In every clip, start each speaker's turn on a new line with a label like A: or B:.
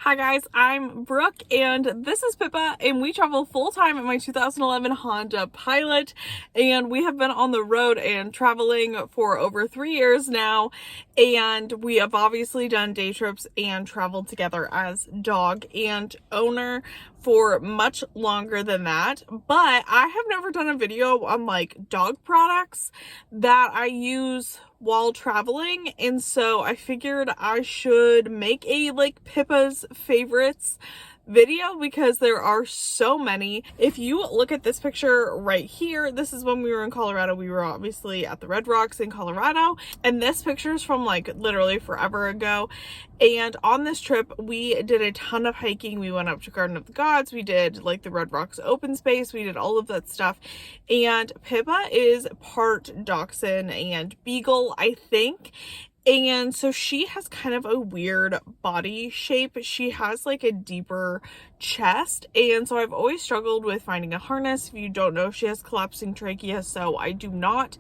A: Hi guys, I'm Brooke and this is Pippa, and we travel full-time in my 2011 Honda Pilot, and we have been on the road and traveling for over 3 years now, and we have obviously done day trips and traveled together as dog and owner for much longer than that. But I have never done a video on like dog products that I use while traveling, and so I figured I should make a like Pippa's favorites video because there are so many. If you look at this picture right here, this is when we were in Colorado. We were obviously at the Red Rocks in Colorado, and this picture is from like literally forever ago. And on this trip we did a ton of hiking. We went up to Garden of the Gods, we did like the Red Rocks open space, we did all of that stuff. And Pippa is part Dachshund and Beagle, I think. And so she has kind of a weird body shape. She has like a deeper chest, and so I've always struggled with finding a harness. If you don't know, she has collapsing trachea, so I do not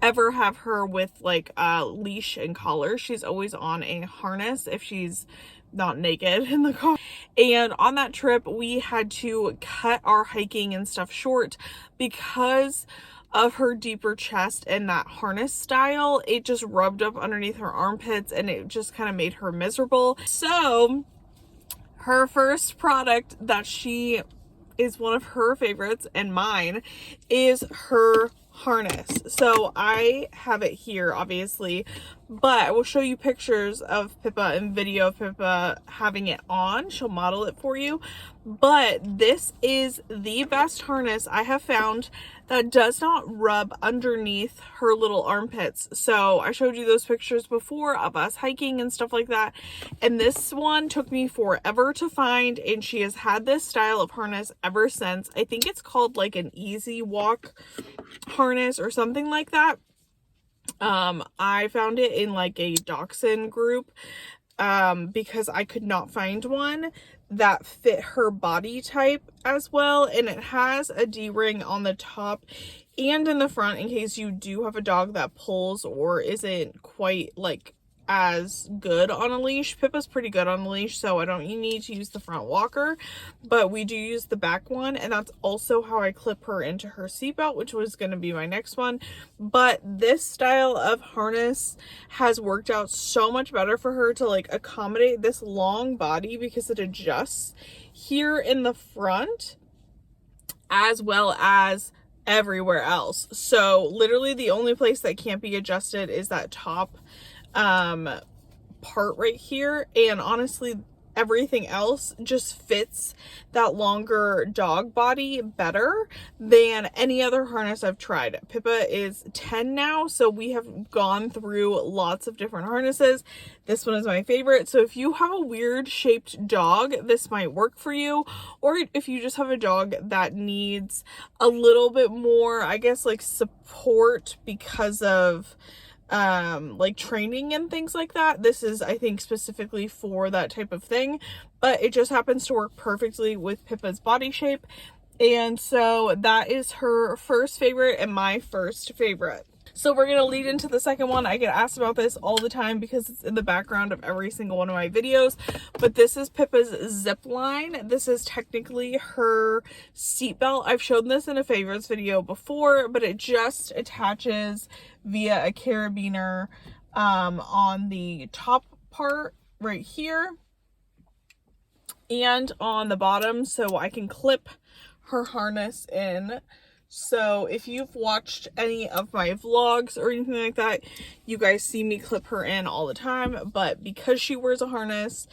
A: ever have her with like a leash and collar. She's always on a harness if she's not naked in the car. And on that trip we had to cut our hiking and stuff short because of her deeper chest and that harness style. It just rubbed up underneath her armpits and it just kind of made her miserable. So her first product that she is one of her favorites and mine is her harness. So I have it here obviously, but I will show you pictures of Pippa and video of Pippa having it on. She'll model it for you. But this is the best harness I have found that does not rub underneath her little armpits. So I showed you those pictures before of us hiking and stuff like that, and this one took me forever to find, and she has had this style of harness ever since. I think it's called like an easy walk harness or something like that. I found it in like a Dachshund group because I could not find one that fit her body type as well, and it has a D-ring on the top and in the front in case you do have a dog that pulls or isn't quite like as good on a leash. Pippa's pretty good on a leash, so you need to use the front walker, but we do use the back one, and that's also how I clip her into her seatbelt, which was going to be my next one. But this style of harness has worked out so much better for her to like accommodate this long body because it adjusts here in the front as well as everywhere else. So literally the only place that can't be adjusted is that top part right here, and honestly everything else just fits that longer dog body better than any other harness I've tried. Pippa is 10 now, so we have gone through lots of different harnesses. This one is my favorite. So if you have a weird shaped dog, this might work for you, or if you just have a dog that needs a little bit more, I guess, like support because of like training and things like that. This is, I think, specifically for that type of thing, but it just happens to work perfectly with Pippa's body shape. And so that is her first favorite and my first favorite. So we're going to lead into the second one. I get asked about this all the time because it's in the background of every single one of my videos, but this is Pippa's zip line. This is technically her seatbelt. I've shown this in a favorites video before, but it just attaches via a carabiner on the top part right here and on the bottom, so I can clip her harness in. So if you've watched any of my vlogs or anything like that, you guys see me clip her in all the time, but because she wears a harness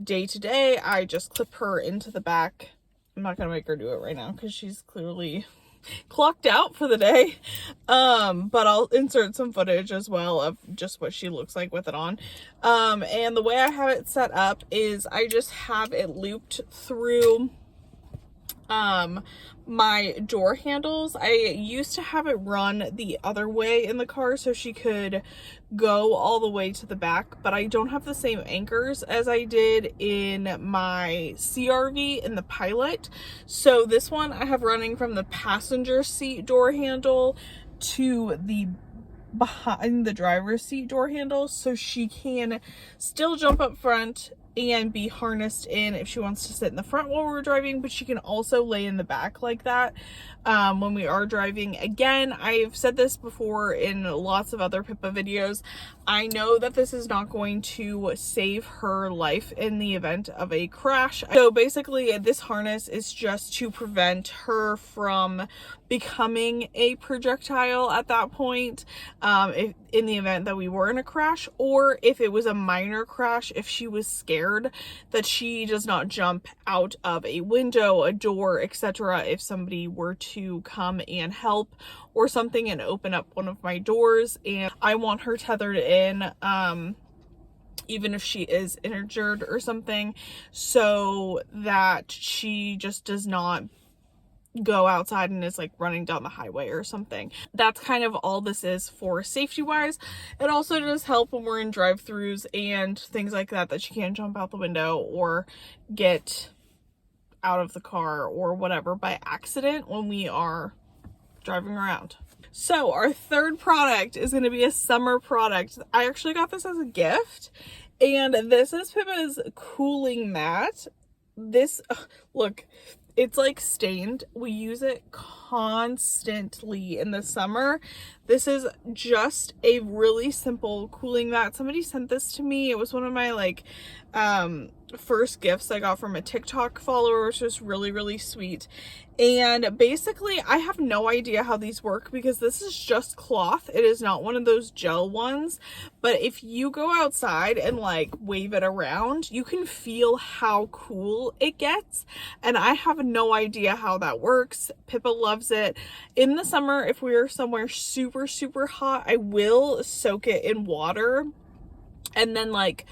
A: day to day, I just clip her into the back. I'm not gonna make her do it right now because she's clearly clocked out for the day, but I'll insert some footage as well of just what she looks like with it on. And the way I have it set up is I just have it looped through my door handles. I used to have it run the other way in the car so she could go all the way to the back, but I don't have the same anchors as I did in my CRV in the Pilot. So this one I have running from the passenger seat door handle to the behind the driver's seat door handle, so she can still jump up front and be harnessed in if she wants to sit in the front while we're driving, but she can also lay in the back like that when we are driving. Again, I've said this before in lots of other Pippa videos. I know that this is not going to save her life in the event of a crash. So basically this harness is just to prevent her from becoming a projectile at that point, if in the event that we were in a crash, or if it was a minor crash, if she was scared, that she does not jump out of a window, a door, etc. if somebody were to come and help or something and open up one of my doors. And I want her tethered in, even if she is injured or something, so that she just does not go outside and is like running down the highway or something. That's kind of all this is for safety wise. It also does help when we're in drive-throughs and things like that, that she can't jump out the window or get out of the car or whatever by accident when we are driving around. So our third product is going to be a summer product. I actually got this as a gift, and this is Pippa's cooling mat. This, look, it's like stained. We use it constantly in the summer. This is just a really simple cooling mat. Somebody sent this to me. It was one of my like first gifts I got from a TikTok follower, which was really, really sweet. And basically I have no idea how these work because this is just cloth. It is not one of those gel ones, but if you go outside and like wave it around, you can feel how cool it gets. And I have no idea how that works. Pippa loves it. In the summer, if we are somewhere super, super hot, I will soak it in water and then like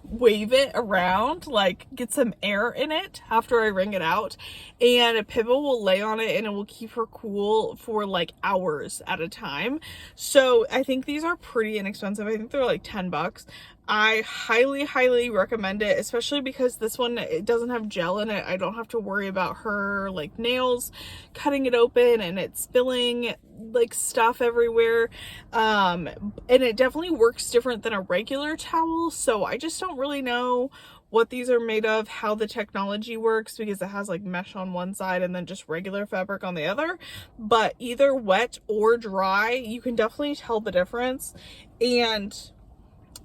A: wave it around, like get some air in it after I wring it out, and Pippa will lay on it and it will keep her cool for like hours at a time. So I think these are pretty inexpensive. I think they're like 10 bucks. I highly recommend it, especially because this one, it doesn't have gel in it. I don't have to worry about her like nails cutting it open and it spilling like stuff everywhere. And it definitely works different than a regular towel. So I just don't really know what these are made of, how the technology works, because it has like mesh on one side and then just regular fabric on the other. But either wet or dry, you can definitely tell the difference. And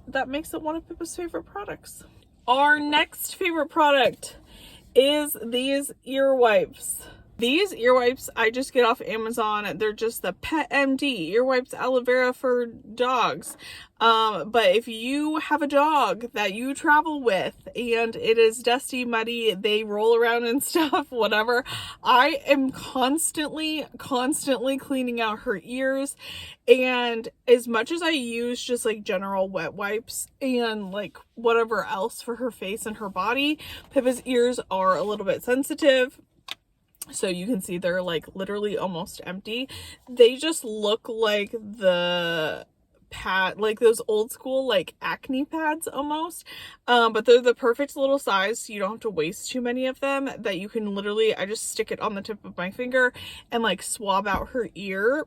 A: that makes it one of Pippa's favorite products. Our next favorite product is these ear wipes. These ear wipes I just get off Amazon. They're just the Pet MD ear wipes, aloe vera for dogs. But if you have a dog that you travel with and it is dusty, muddy, they roll around and stuff, whatever, I am constantly cleaning out her ears. And as much as I use just like general wet wipes and like whatever else for her face and her body, Pippa's ears are a little bit sensitive. So you can see they're like literally almost empty. They just look like the pad, like those old school like acne pads almost, but they're the perfect little size, so you don't have to waste too many of them, that you can literally, I just stick it on the tip of my finger and like swab out her ear.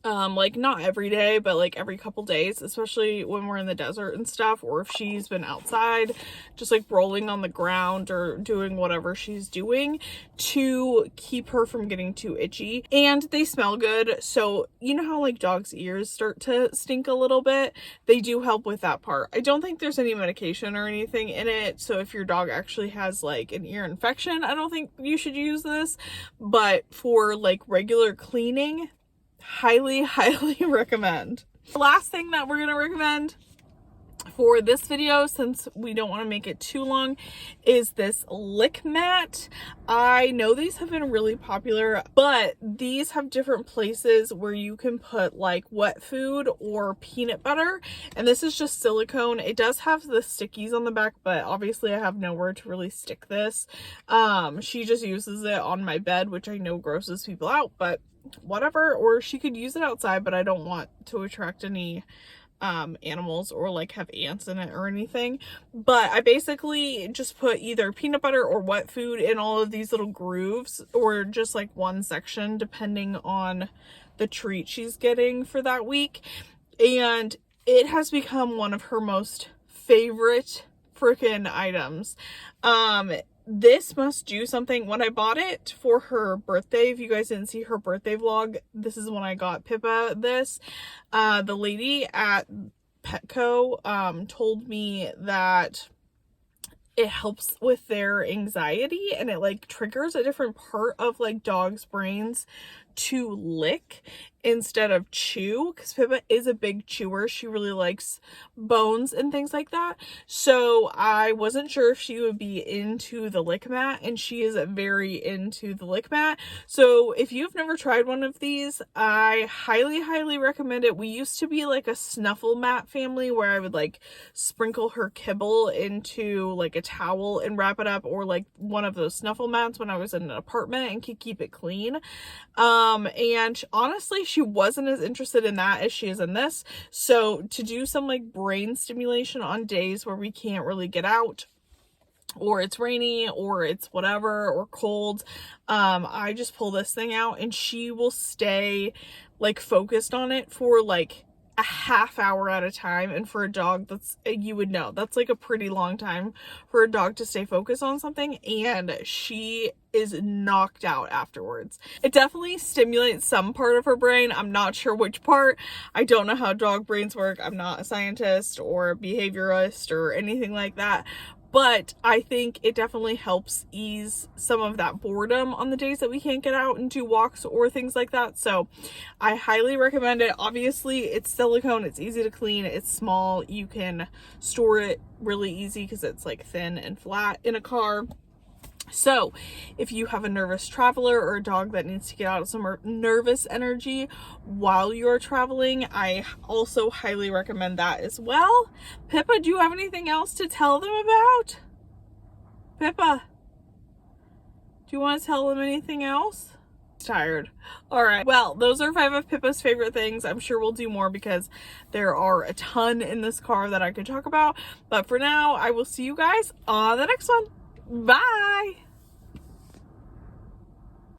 A: Like not every day, but like every couple days, especially when we're in the desert and stuff, or if she's been outside just like rolling on the ground or doing whatever she's doing, to keep her from getting too itchy. And they smell good, so you know how like dogs' ears start to stink a little bit? They do help with that part. I don't think there's any medication or anything in it, so if your dog actually has like an ear infection, I don't think you should use this. But for like regular cleaning, highly recommend. The last thing that we're going to recommend for this video, since we don't want to make it too long, is this lick mat. I know these have been really popular, but these have different places where you can put like wet food or peanut butter, and this is just silicone. It does have the stickies on the back, but obviously I have nowhere to really stick this. She just uses it on my bed, which I know grosses people out, but whatever. Or she could use it outside, but I don't want to attract any animals or like have ants in it or anything. But I basically just put either peanut butter or wet food in all of these little grooves, or just like one section depending on the treat she's getting for that week. And it has become one of her most favorite freaking items. This must do something. When I bought it for her birthday, if you guys didn't see her birthday vlog, this is when I got Pippa this. The lady at Petco told me that it helps with their anxiety, and it like triggers a different part of like dogs' brains to lick instead of chew, because Pippa is a big chewer. She really likes bones and things like that. So I wasn't sure if she would be into the lick mat, and she is very into the lick mat. So if you've never tried one of these, I highly recommend it. We used to be like a snuffle mat family where I would like sprinkle her kibble into like a towel and wrap it up, or like one of those snuffle mats when I was in an apartment and could keep it clean. And honestly, she wasn't as interested in that as she is in this. So to do some like brain stimulation on days where we can't really get out, or it's rainy, or it's whatever, or cold, I just pull this thing out and she will stay like focused on it for like a half hour at a time. And for a dog, that's, you would know, that's like a pretty long time for a dog to stay focused on something, and she is knocked out afterwards. It definitely stimulates some part of her brain. I'm not sure which part. I don't know how dog brains work. I'm not a scientist or a behaviorist or anything like that. But I think it definitely helps ease some of that boredom on the days that we can't get out and do walks or things like that. So I highly recommend it. Obviously, it's silicone. It's easy to clean. It's small. You can store it really easy because it's like thin and flat in a car. So if you have a nervous traveler or a dog that needs to get out some nervous energy while you're traveling, I also highly recommend that as well. Pippa, do you have anything else to tell them about? Pippa, do you want to tell them anything else? Tired. All right, well, those are 5 of Pippa's favorite things. I'm sure we'll do more because there are a ton in this car that I could talk about, but for now I will see you guys on the next one. Bye.